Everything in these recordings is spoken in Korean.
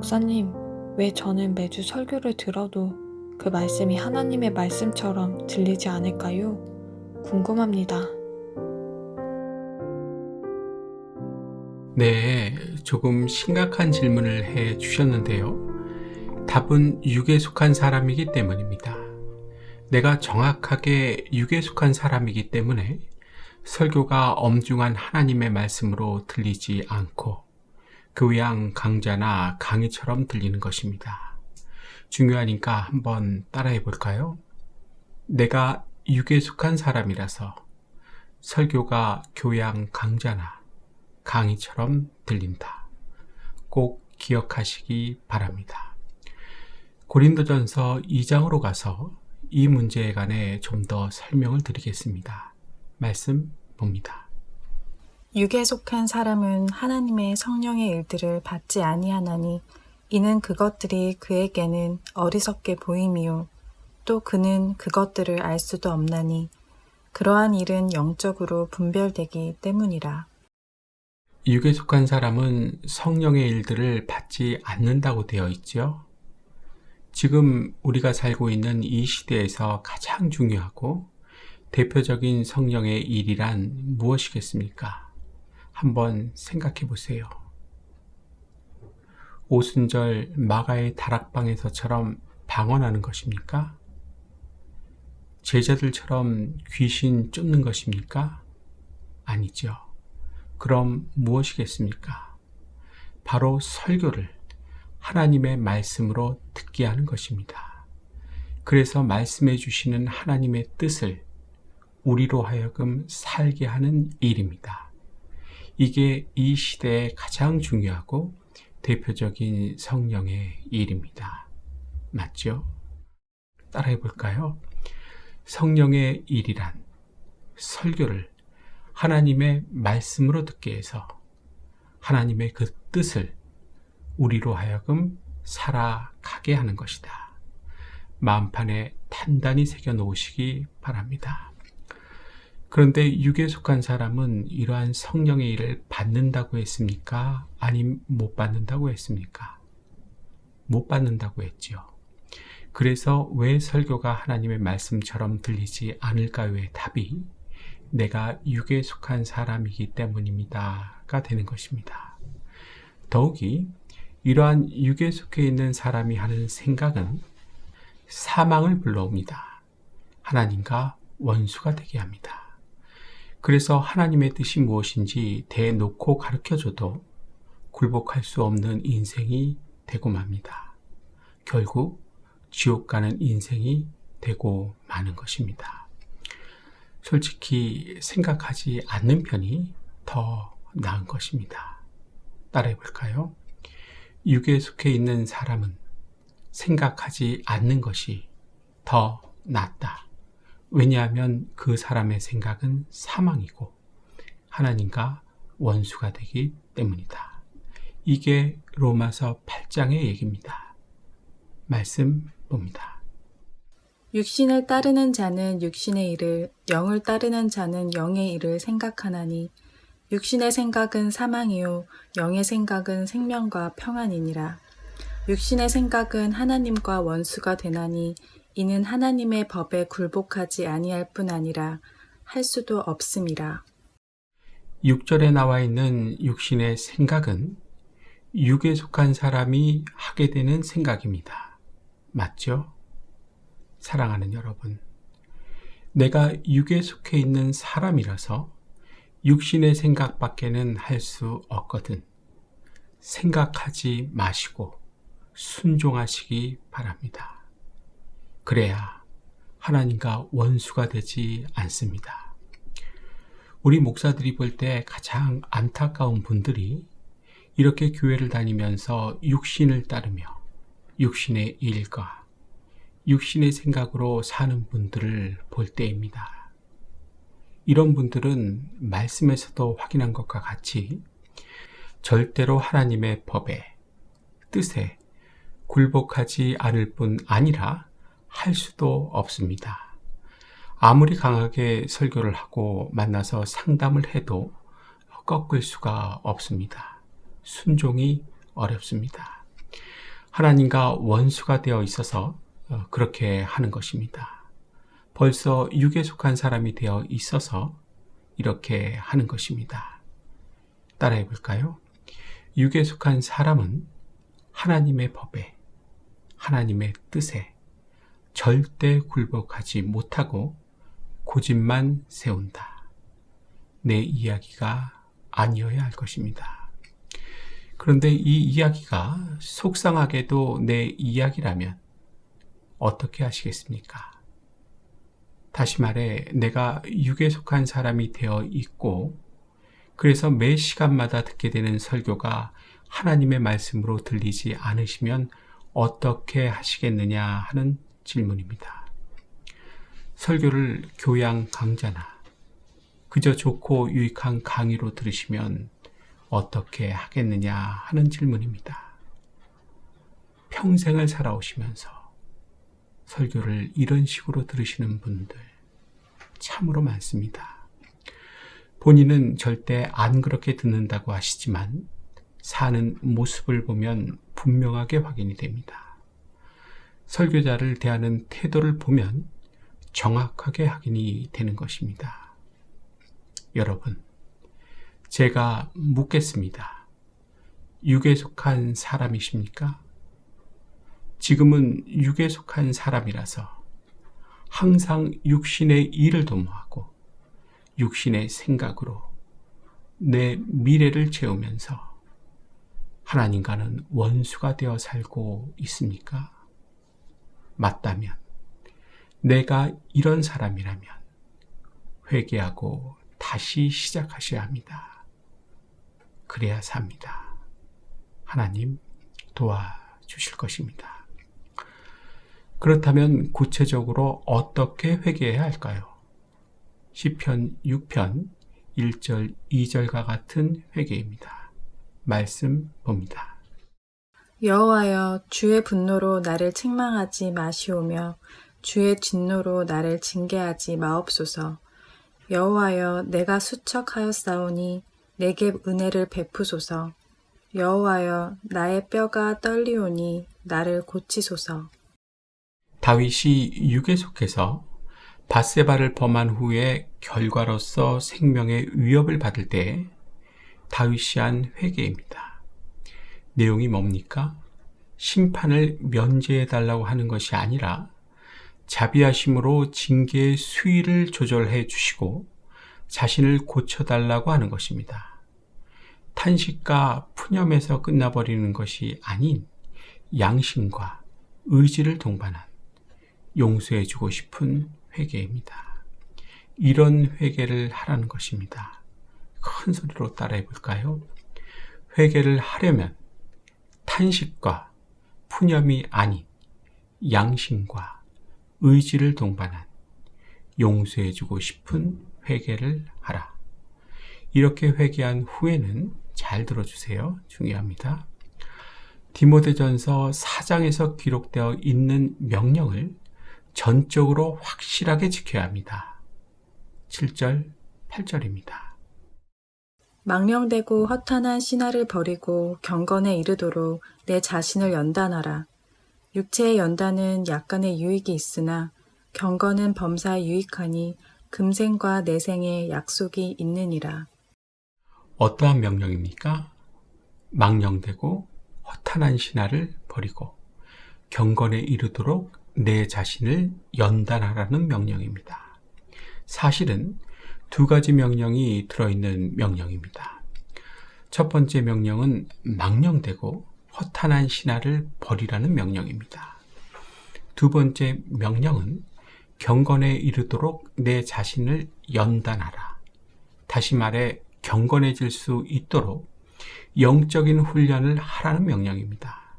목사님, 왜 저는 매주 설교를 들어도 그 말씀이 하나님의 말씀처럼 들리지 않을까요? 궁금합니다. 네, 조금 심각한 질문을 해 주셨는데요. 답은 육에 속한 사람이기 때문입니다. 내가 정확하게 육에 속한 사람이기 때문에 설교가 엄중한 하나님의 말씀으로 들리지 않고 교양 강좌나 강의처럼 들리는 것입니다. 중요하니까 한번 따라해 볼까요? 내가 육에 속한 사람이라서 설교가 교양 강좌나 강의처럼 들린다. 꼭 기억하시기 바랍니다. 고린도전서 2장으로 가서 이 문제에 관해 좀 더 설명을 드리겠습니다. 말씀 봅니다. 육에 속한 사람은 하나님의 성령의 일들을 받지 아니하나니 이는 그것들이 그에게는 어리석게 보임이요 또 그는 그것들을 알 수도 없나니 그러한 일은 영적으로 분별되기 때문이라. 육에 속한 사람은 성령의 일들을 받지 않는다고 되어 있죠. 지금 우리가 살고 있는 이 시대에서 가장 중요하고 대표적인 성령의 일이란 무엇이겠습니까? 한번 생각해 보세요. 오순절 마가의 다락방에서처럼 방언하는 것입니까? 제자들처럼 귀신 쫓는 것입니까? 아니죠. 그럼 무엇이겠습니까? 바로 설교를 하나님의 말씀으로 듣게 하는 것입니다. 그래서 말씀해 주시는 하나님의 뜻을 우리로 하여금 살게 하는 일입니다. 이게 이 시대에 가장 중요하고 대표적인 성령의 일입니다. 맞죠? 따라해 볼까요? 성령의 일이란 설교를 하나님의 말씀으로 듣게 해서 하나님의 그 뜻을 우리로 하여금 살아가게 하는 것이다. 마음판에 단단히 새겨 놓으시기 바랍니다. 그런데 육에 속한 사람은 이러한 성령의 일을 받는다고 했습니까? 아님 못 받는다고 했습니까? 못 받는다고 했지요. 그래서 왜 설교가 하나님의 말씀처럼 들리지 않을까요의 답이 내가 육에 속한 사람이기 때문입니다가 되는 것입니다. 더욱이 이러한 육에 속해 있는 사람이 하는 생각은 사망을 불러옵니다. 하나님과 원수가 되게 합니다. 그래서 하나님의 뜻이 무엇인지 대놓고 가르쳐줘도 굴복할 수 없는 인생이 되고 맙니다. 결국 지옥 가는 인생이 되고 마는 것입니다. 솔직히 생각하지 않는 편이 더 나은 것입니다. 따라해 볼까요? 육에 속해 있는 사람은 생각하지 않는 것이 더 낫다. 왜냐하면 그 사람의 생각은 사망이고 하나님과 원수가 되기 때문이다. 이게 로마서 8장의 얘기입니다. 말씀 봅니다. 육신을 따르는 자는 육신의 일을, 영을 따르는 자는 영의 일을 생각하나니 육신의 생각은 사망이요 영의 생각은 생명과 평안이니라. 육신의 생각은 하나님과 원수가 되나니 이는 하나님의 법에 굴복하지 아니할 뿐 아니라 할 수도 없음이라. 6절에 나와 있는 육신의 생각은 육에 속한 사람이 하게 되는 생각입니다. 맞죠? 사랑하는 여러분, 내가 육에 속해 있는 사람이라서 육신의 생각밖에는 할 수 없거든. 생각하지 마시고 순종하시기 바랍니다. 그래야 하나님과 원수가 되지 않습니다. 우리 목사들이 볼 때 가장 안타까운 분들이 이렇게 교회를 다니면서 육신을 따르며 육신의 일과 육신의 생각으로 사는 분들을 볼 때입니다. 이런 분들은 말씀에서도 확인한 것과 같이 절대로 하나님의 법에, 뜻에 굴복하지 않을 뿐 아니라 할 수도 없습니다. 아무리 강하게 설교를 하고 만나서 상담을 해도 꺾을 수가 없습니다. 순종이 어렵습니다. 하나님과 원수가 되어 있어서 그렇게 하는 것입니다. 벌써 육에 속한 사람이 되어 있어서 이렇게 하는 것입니다. 따라해 볼까요? 육에 속한 사람은 하나님의 법에, 하나님의 뜻에 절대 굴복하지 못하고 고집만 세운다. 내 이야기가 아니어야 할 것입니다. 그런데 이 이야기가 속상하게도 내 이야기라면 어떻게 하시겠습니까? 다시 말해, 내가 육에 속한 사람이 되어 있고, 그래서 매 시간마다 듣게 되는 설교가 하나님의 말씀으로 들리지 않으시면 어떻게 하시겠느냐 하는 질문입니다. 설교를 교양 강좌나 그저 좋고 유익한 강의로 들으시면 어떻게 하겠느냐 하는 질문입니다. 평생을 살아오시면서 설교를 이런 식으로 들으시는 분들 참으로 많습니다. 본인은 절대 안 그렇게 듣는다고 하시지만 사는 모습을 보면 분명하게 확인이 됩니다. 설교자를 대하는 태도를 보면 정확하게 확인이 되는 것입니다. 여러분, 제가 묻겠습니다. 육에 속한 사람이십니까? 지금은 육에 속한 사람이라서 항상 육신의 일을 도모하고 육신의 생각으로 내 미래를 채우면서 하나님과는 원수가 되어 살고 있습니까? 맞다면 내가 이런 사람이라면 회개하고 다시 시작하셔야 합니다. 그래야 삽니다. 하나님 도와주실 것입니다. 그렇다면 구체적으로 어떻게 회개해야 할까요? 시편 6편 1절 2절과 같은 회개입니다. 말씀 봅니다. 여호와여, 주의 분노로 나를 책망하지 마시오며 주의 진노로 나를 징계하지 마옵소서. 여호와여, 내가 수척하였사오니 내게 은혜를 베푸소서. 여호와여, 나의 뼈가 떨리오니 나를 고치소서. 다윗이 육에 속해서 밧세바를 범한 후에 결과로서 생명의 위협을 받을 때 다윗이 한 회개입니다. 내용이 뭡니까? 심판을 면제해달라고 하는 것이 아니라 자비하심으로 징계의 수위를 조절해 주시고 자신을 고쳐달라고 하는 것입니다. 탄식과 푸념에서 끝나버리는 것이 아닌 양심과 의지를 동반한 용서해주고 싶은 회개입니다. 이런 회개를 하라는 것입니다. 큰 소리로 따라해 볼까요? 회개를 하려면 탄식과 푸념이 아닌 양심과 의지를 동반한 용서해주고 싶은 회개를 하라. 이렇게 회개한 후에는 잘 들어주세요. 중요합니다. 디모데전서 4장에서 기록되어 있는 명령을 전적으로 확실하게 지켜야 합니다. 7절, 8절입니다. 망령되고 허탄한 신화를 버리고 경건에 이르도록 내 자신을 연단하라. 육체의 연단은 약간의 유익이 있으나 경건은 범사에 유익하니 금생과 내생에 약속이 있느니라. 어떠한 명령입니까? 망령되고 허탄한 신화를 버리고 경건에 이르도록 내 자신을 연단하라는 명령입니다. 사실은 두 가지 명령이 들어있는 명령입니다. 첫 번째 명령은 망령되고 허탄한 신화를 버리라는 명령입니다. 두 번째 명령은 경건에 이르도록 내 자신을 연단하라. 다시 말해 경건해질 수 있도록 영적인 훈련을 하라는 명령입니다.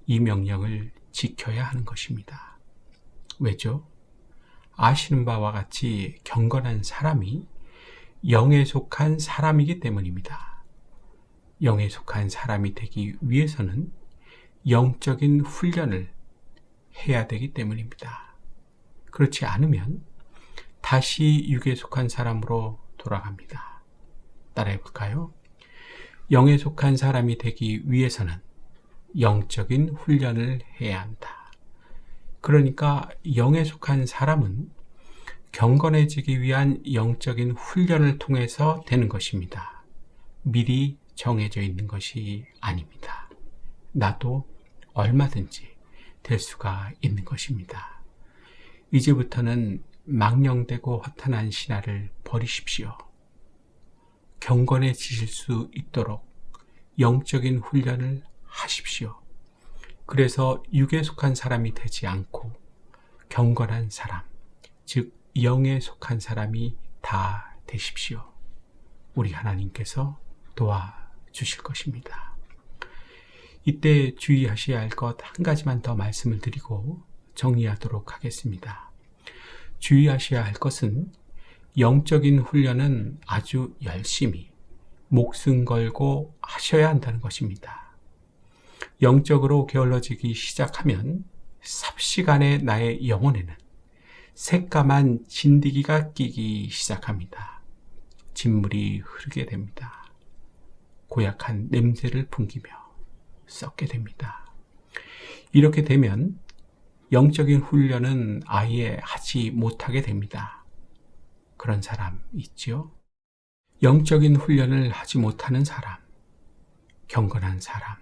이 명령을 지켜야 하는 것입니다. 왜죠? 아시는 바와 같이 경건한 사람이 영에 속한 사람이기 때문입니다. 영에 속한 사람이 되기 위해서는 영적인 훈련을 해야 되기 때문입니다. 그렇지 않으면 다시 육에 속한 사람으로 돌아갑니다. 따라해 볼까요? 영에 속한 사람이 되기 위해서는 영적인 훈련을 해야 한다. 그러니까 영에 속한 사람은 경건해지기 위한 영적인 훈련을 통해서 되는 것입니다. 미리 정해져 있는 것이 아닙니다. 나도 얼마든지 될 수가 있는 것입니다. 이제부터는 망령되고 허탄한 신화를 버리십시오. 경건해지실 수 있도록 영적인 훈련을 하십시오. 그래서 육에 속한 사람이 되지 않고 경건한 사람, 즉 영에 속한 사람이 다 되십시오. 우리 하나님께서 도와주실 것입니다. 이때 주의하셔야 할 것 한 가지만 더 말씀을 드리고 정리하도록 하겠습니다. 주의하셔야 할 것은 영적인 훈련은 아주 열심히 목숨 걸고 하셔야 한다는 것입니다. 영적으로 게을러지기 시작하면 삽시간에 나의 영혼에는 새까만 진드기가 끼기 시작합니다. 진물이 흐르게 됩니다. 고약한 냄새를 풍기며 썩게 됩니다. 이렇게 되면 영적인 훈련은 아예 하지 못하게 됩니다. 그런 사람 있죠? 영적인 훈련을 하지 못하는 사람, 경건한 사람,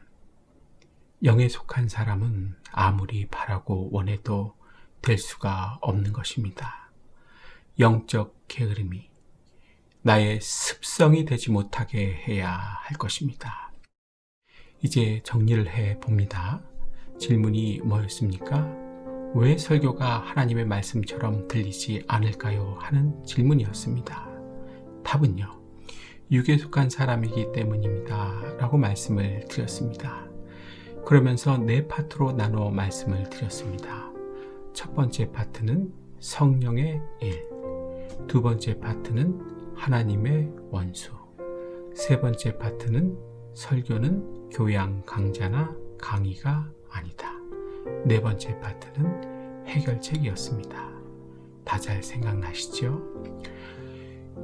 영에 속한 사람은 아무리 바라고 원해도 될 수가 없는 것입니다. 영적 게으름이 나의 습성이 되지 못하게 해야 할 것입니다. 이제 정리를 해 봅니다. 질문이 뭐였습니까? 왜 설교가 하나님의 말씀처럼 들리지 않을까요? 하는 질문이었습니다. 답은요, 육에 속한 사람이기 때문입니다. 라고 말씀을 드렸습니다. 그러면서 네 파트로 나눠 말씀을 드렸습니다. 첫 번째 파트는 성령의 일, 두 번째 파트는 하나님의 원수, 세 번째 파트는 설교는 교양 강좌나 강의가 아니다. 네 번째 파트는 해결책이었습니다. 다 잘 생각나시죠?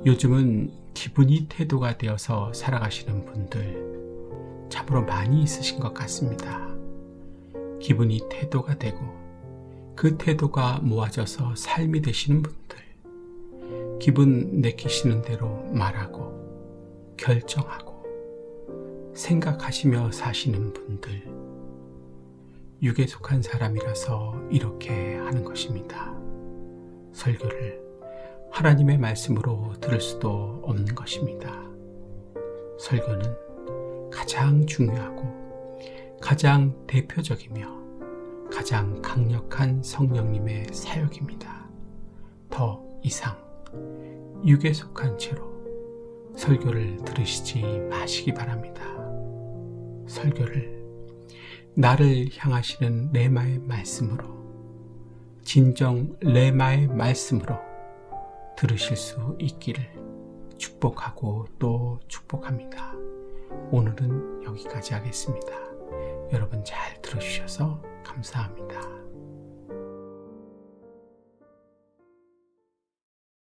요즘은 기분이 태도가 되어서 살아가시는 분들 참으로 많이 있으신 것 같습니다. 기분이 태도가 되고 그 태도가 모아져서 삶이 되시는 분들, 기분 내키시는 대로 말하고 결정하고 생각하시며 사시는 분들, 육에 속한 사람이라서 이렇게 하는 것입니다. 설교를 하나님의 말씀으로 들을 수도 없는 것입니다. 설교는 가장 중요하고 가장 대표적이며 가장 강력한 성령님의 사역입니다. 더 이상 육에 속한 채로 설교를 들으시지 마시기 바랍니다. 설교를 나를 향하시는 레마의 말씀으로, 진정 레마의 말씀으로 들으실 수 있기를 축복하고 또 축복합니다. 오늘은 여기까지 하겠습니다. 여러분 잘 들어주셔서 감사합니다.